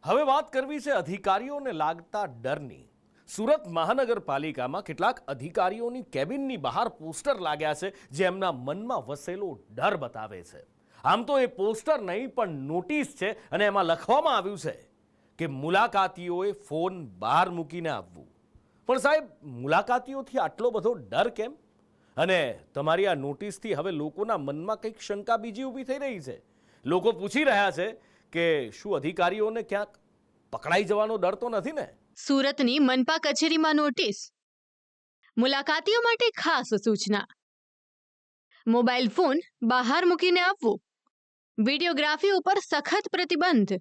હવે વાત કરવી છે અધિકારીઓને લાગતા ડરની। સુરત મહાનગરપાલિકામાં કેટલાક અધિકારીઓની કેબિનની બહાર પોસ્ટર લાગ્યા છે જે એમના મનમાં વસેલો ડર બતાવે છે। આમ તો એ પોસ્ટર નહીં પણ નોટિસ છે અને એમાં લખવામાં આવ્યું છે કે મુલાકાતીઓએ ફોન બહાર મૂકીને આવવું। પણ સાહેબ, મુલાકાતીઓથી આટલો બધો ડર કેમ? અને તમારી આ નોટિસથી હવે લોકોના મનમાં કંઈક શંકા બીજી ઊભી થઈ રહી છે। લોકો પૂછી રહ્યા છે કે શું અધિકારીઓને ક્યાંક પકડાઈ જવાનો ડર તો નથી ને? સુરતની મનપા કચેરીમાં નોટિસ, મુલાકાતીઓ માટે ખાસ સૂચના, મોબાઈલ ફોન બહાર મૂકીને આવવું, વિડીયોગ્રાફી ઉપર સખત પ્રતિબંધ।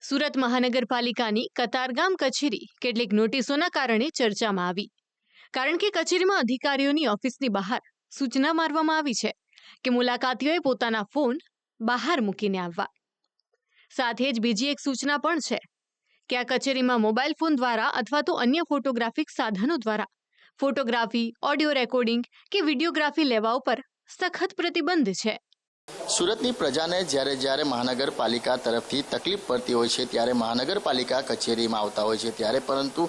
સુરત મહાનગરપાલિકાની કતારગામ કચેરી કેટલીક નોટિસોના કારણે ચર્ચામાં આવી, કારણ કે કચેરીમાં અધિકારીઓની ઓફિસની બહાર સૂચના મારવામાં આવી છે કે મુલાકાતીઓએ પોતાના ફોન બહાર મૂકીને આવવા। સાથે જ બીજી એક સૂચના પણ છે કે આ કચેરીમાં મોબાઈલ ફોન દ્વારા અથવા તો અન્ય ફોટોગ્રાફિક સાધનો દ્વારા ફોટોગ્રાફી, ઓડિયો રેકોર્ડિંગ કે વિડીયોગ્રાફી લેવા ઉપર સખત પ્રતિબંધ છે। સુરતની પ્રજાને જ્યારે મહાનગરપાલિકા તરફથી તકલીફ પડતી હોય છે ત્યારે મહાનગરપાલિકા કચેરીમાં આવતા હોય છે ત્યારે પરંતુ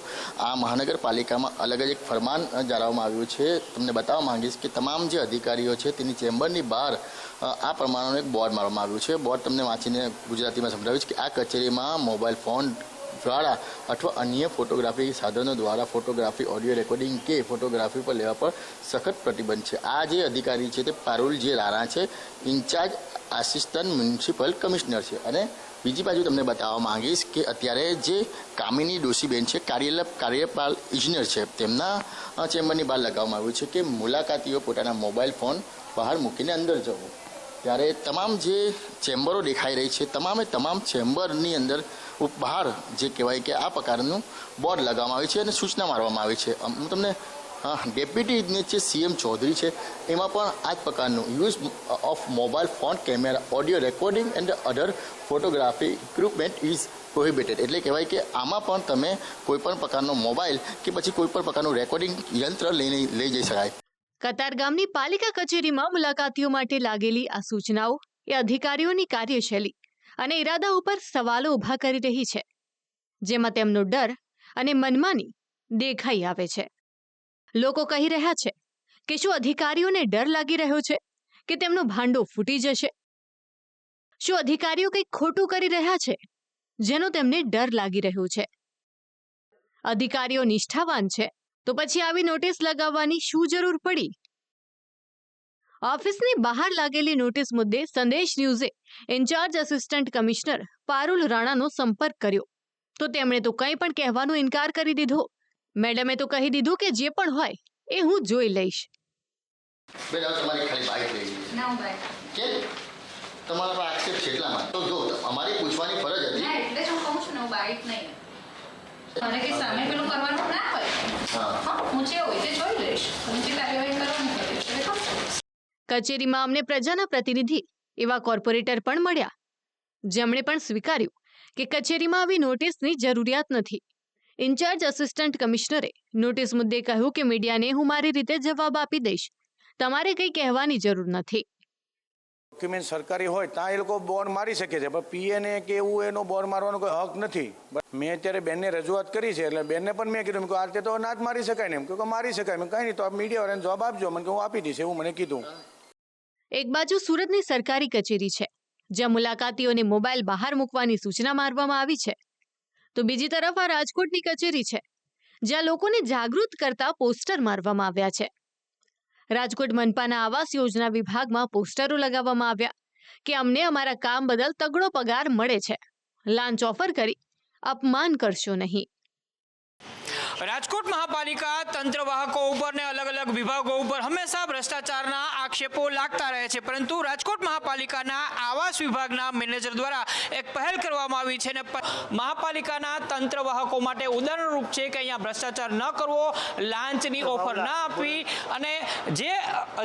આ મહાનગરપાલિકામાં અલગ જ એક ફરમાન જાળવવામાં આવ્યું છે। તમને બતાવવા માંગીશ કે તમામ જે અધિકારીઓ છે તેની ચેમ્બરની બહાર આ પ્રમાણેનું એક બોર્ડ મારવામાં આવ્યું છે। બોર્ડ તમને વાંચીને ગુજરાતીમાં સમજાવ્યું છે કે આ કચેરીમાં મોબાઈલ ફોન દ્વારા અથવા અન્ય ફોટોગ્રાફી સાધનો દ્વારા ફોટોગ્રાફી, ઓડિયો રેકોર્ડિંગ કે ફોટોગ્રાફી પર લેવા પર સખત પ્રતિબંધ છે। આ જે અધિકારી છે તે પારુલ જે રાણા છે, ઇન્ચાર્જ આસિસ્ટન્ટ મ્યુનિસિપલ કમિશનર છે। અને બીજી બાજુ તમને બતાવવા માંગીશ કે અત્યારે જે કામિની ડોશીબેન છે, કાર્યપાલ ઇજનેર છે, તેમના ચેમ્બરની બહાર લગાવવામાં આવ્યું છે કે મુલાકાતીઓ પોતાના મોબાઈલ ફોન બહાર મૂકીને અંદર જવું। ત્યારે તમામ જે ચેમ્બરો દેખાઈ રહી છે તમામ ચેમ્બરની અંદર બહાર જે કહેવાય કે આ પ્રકારનું બોર્ડ લગાવવામાં આવ્યું છે અને સૂચના મારવામાં આવી છે। હું તમને ડેપ્યુટી જે સીએમ ચૌધરી છે એમાં પણ આ જ પ્રકારનું use of mobile phone, camera, audio recording and other photography equipment is prohibited. એટલે કહેવાય કે આમાં પણ તમે કોઈપણ પ્રકારનો મોબાઈલ કે પછી કોઈપણ પ્રકારનું રેકોર્ડિંગ યંત્ર લઈ જઈ શકાય। કતારગામની પાલિકા કચેરીમાં મુલાકાતીઓ માટે લાગેલી આ સૂચનાઓ એ અધિકારીઓની કાર્યશૈલી અને ઈરાદા ઉપર સવાલો ઊભા કરી રહી છે, જેમાં તેમનો ડર અને મનમાની દેખાઈ આવે છે। લોકો કહી રહ્યા છે કે શું અધિકારીઓને ડર લાગી રહ્યો છે કે તેમનો ભાંડો ફૂટી જશે? શું અધિકારીઓ કંઈક ખોટું કરી રહ્યા છે જેનો તેમને ડર લાગી રહ્યો છે? અધિકારીઓ નિષ્ઠાવાન છે તો પછી આવી નોટિસ લગાવવાની શું જરૂર પડી? ઓફિસની બહાર લાગેલી નોટિસ મુદ્દે સંદેશ ન્યૂઝે ઇન્ચાર્જ આસિસ્ટન્ટ કમિશનર પારુલ રાણાનો સંપર્ક કર્યો તો તેમણે તો કંઈ પણ કહેવાનો ઇનકાર કરી દીધો। મેડમે તો કહી દીધું કે જે પણ હોય એ હું જોઈ લઈશ। બેન, તમારી ખાલી બાઇક લઈ લીધી ના બાઇક કે તમારા પર આક્ષેપ છે એટલા માટે તો જો અમારી પૂછવાની ફરજ હતી ના એટલે જ હું કહું છું ને બાઇક નહીં મને કે સામે પેલું કરવાનું ના હોય હા હું જે હોય તે જોઈ લઈશ હું જે કાર્યવાહી કરવાની કરીશ એટલે કરશું। કચેરીમાં અમને પ્રજાના પ્રતિનિધિ એવા કોર્પોરેટર પણ મળ્યા જેમણે પણ સ્વીકાર્યું કે કચેરીમાં આવી નોટિસની જરૂરિયાત નથી। ઇન્ચાર્જ આસિસ્ટન્ટ કમિશનરે નોટિસ મુદ્દે કહ્યું કે મીડિયાને હું મારી રીતે જવાબ આપી દઈશ, તમારે કંઈ કહેવાની જરૂર નથી। ડોક્યુમેન્ટ સરકારી હોય ત્યાં એ લોકો બોર્ડ મારી શકે છે, પણ પીએને કે એવું એનો બોર્ડ મારવાનો કોઈ હક નથી। મેં અત્યારે બેનને રજૂઆત કરી છે એટલે બેનને પણ મેં કીધું કે આ રીતે તો ના જ મારી શકાય ને, એમ કે મારી શકાય, મેં કંઈ નહીં તો મીડિયાવાળાને જવાબ આપજો, મને કે હું આપી દઈશ એવું મને કીધું। એક બાજુ સુરતની સરકારી કચેરી છે જ્યાં મુલાકાતીઓને મોબાઈલ બહાર મૂકવાની સૂચના મારવામાં આવી છે, તો બીજી તરફ આ રાજકોટની કચેરી છે જ્યાં લોકોને જાગૃત કરતા પોસ્ટર મારવામાં આવ્યા છે। રાજકોટ મનપાના આવાસ યોજના વિભાગમાં પોસ્ટરો લગાવવામાં આવ્યા કે અમને અમારા કામ બદલ તગડો પગાર મળે છે, લાંચ ઓફર કરી અપમાન કરશો નહીં। રાજકોટ મહાપાલિકા તંત્રવાહકો ઉપર ને અલગ અલગ વિભાગો ઉપર હંમેશા ભ્રષ્ટાચારના આક્ષેપો લાગતા રહે છે, પરંતુ રાજકોટ મહાપાલિકાના આવાસ વિભાગના મેનેજર દ્વારા એક પહેલ કરવામાં આવી છે અને મહાપાલિકાના તંત્રવાહકો માટે ઉદાહરણરૂપ છે કે અહીંયા ભ્રષ્ટાચાર ન કરવો, લાંચની ઓફર ન આપવી અને જે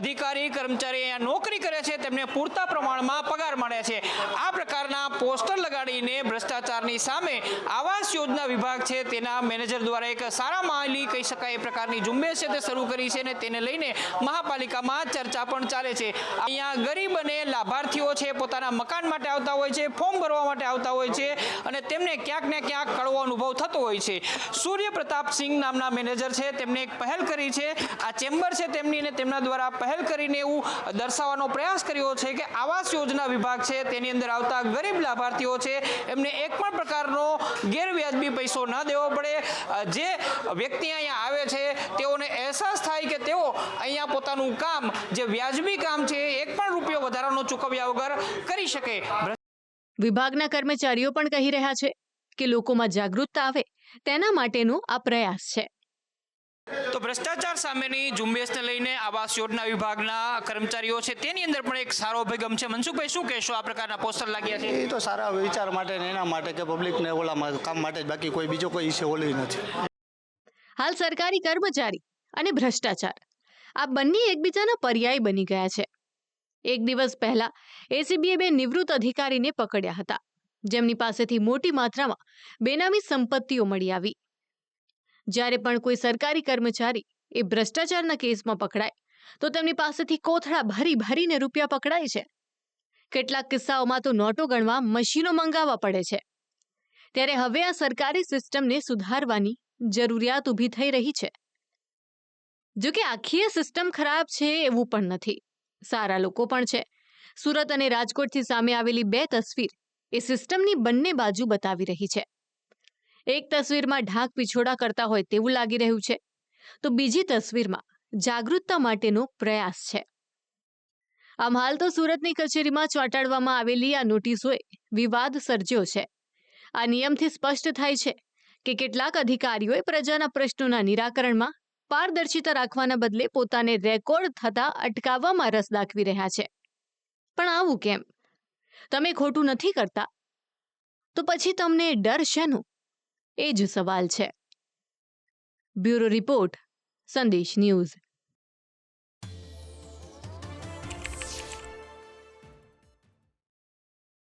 અધિકારી કર્મચારી અહીંયા નોકરી કરે છે તેમને પૂરતા પ્રમાણમાં પગાર મળે છે। આ પ્રકારના પોસ્ટર લગાડીને ભ્રષ્ટાચારની સામે આવાસ યોજના વિભાગ છે તેના મેનેજર દ્વારા એક તારામાલી કહી શકાય એ પ્રકારની ઝુંબેશ છે તે શરૂ કરી છે અને તેને લઈને મહાપાલિકામાં ચર્ચા પણ ચાલે છે. અહીંયા ગરીબ અને લાભાર્થીઓ છે પોતાના મકાન માટે આવતા હોય છે, ફોર્મ ભરવા માટે આવતા હોય છે અને તેમને ક્યાંક ને ક્યાંક કડવો અનુભવ થતો હોય છે. સૂર્ય પ્રતાપ સિંહ નામના મેનેજર છે, તેમણે એક પહેલ કરી છે. આ ચેમ્બર છે તેમની અને તેમના દ્વારા પહેલ કરીને એવું દર્શાવવાનો પ્રયાસ કર્યો છે કે આવાસ યોજના વિભાગ છે તેની અંદર આવતા ગરીબ લાભાર્થીઓ છે એમને એક પણ પ્રકારનો ગેરવ્યાજબી પૈસો ન દેવો પડે. જે વ્યક્તિ અહીંયા આવે છે તેઓને અહેસાસ થાય કે તેઓ અહીંયા પોતાનું કામ જે વ્યાજબી કામ છે એક પણ રૂપિયો વધારાનો ચૂકવ્યા વગર કરી શકે. વિભાગના કર્મચારીઓ પણ કહી રહ્યા છે કે લોકોમાં જાગૃતતા આવે તેના માટેનો આ પ્રયાસ છે. તો ભ્રષ્ટાચાર સામેની ઝુંબેશને લઈને આવાસ યોજના વિભાગના કર્મચારીઓ છે તેની અંદર પણ એક સારો અભિગમ છે. મનસુખભાઈ, શું કહેશો? આ પ્રકારના પોસ્ટર લાગ્યા છે એ તો સારા વિચાર માટે ને એના માટે કે પબ્લિકને ઓલામાં કામ માટે જ, બાકી કોઈ બીજો કોઈ ઇસ્યુ ઓલી નથી. હાલ સરકારી કર્મચારી અને ભ્રષ્ટાચાર આ બંને એકબીજાના પર્યાય બની ગયા છે. એક દિવસ પહેલા એસીબીએ 2 નિવૃત્ત અધિકારીને પકડ્યા હતા જેમની પાસેથી મોટી માત્રામાં બેનામી સંપત્તિઓ મળી આવી. જ્યારે પણ કોઈ સરકારી કર્મચારી એ ભ્રષ્ટાચારના કેસમાં પકડાય તો તેમની પાસેથી કોથળા ભરીને રૂપિયા પકડાય છે. કેટલાક કિસ્સાઓમાં તો નોટો ગણવા મશીનો મંગાવવા પડે છે. ત્યારે હવે આ સરકારી સિસ્ટમને સુધારવાની જરૂરિયાત ઊભી થઈ રહી છે. જો કે આખી સિસ્ટમ ખરાબ છે એવું પણ નથી, સારા લોકો પણ છે. સુરત અને રાજકોટથી સામે આવેલી 2 તસવીર એ સિસ્ટમની બંને બાજુ બતાવી રહી છે. એક તસવીરમાં ઢાંક પીછોડા કરતા હોય તેવું લાગી રહ્યું છે, તો બીજી તસવીરમાં જાગૃતતા માટેનો પ્રયાસ છે. આમ હાલ તો સુરતની કચેરીમાં ચોંટાડવામાં આવેલી આ નોટિસોએ વિવાદ સર્જ્યો છે. આ નિયમથી સ્પષ્ટ થાય છે કે કેટલાક અધિકારીઓએ પ્રજાના પ્રશ્નોના નિરાકરણમાં પારદર્શિતા રાખવાના બદલે પોતાને રેકોર્ડ થતા અટકાવવામાં રસ દાખવી રહ્યા છે. પણ આવું કેમ? તમે ખોટું નથી કરતા તો પછી તમને ડર શેનો? એ જ સવાલ છે. બ્યુરો રિપોર્ટ, સંદેશ ન્યૂઝ.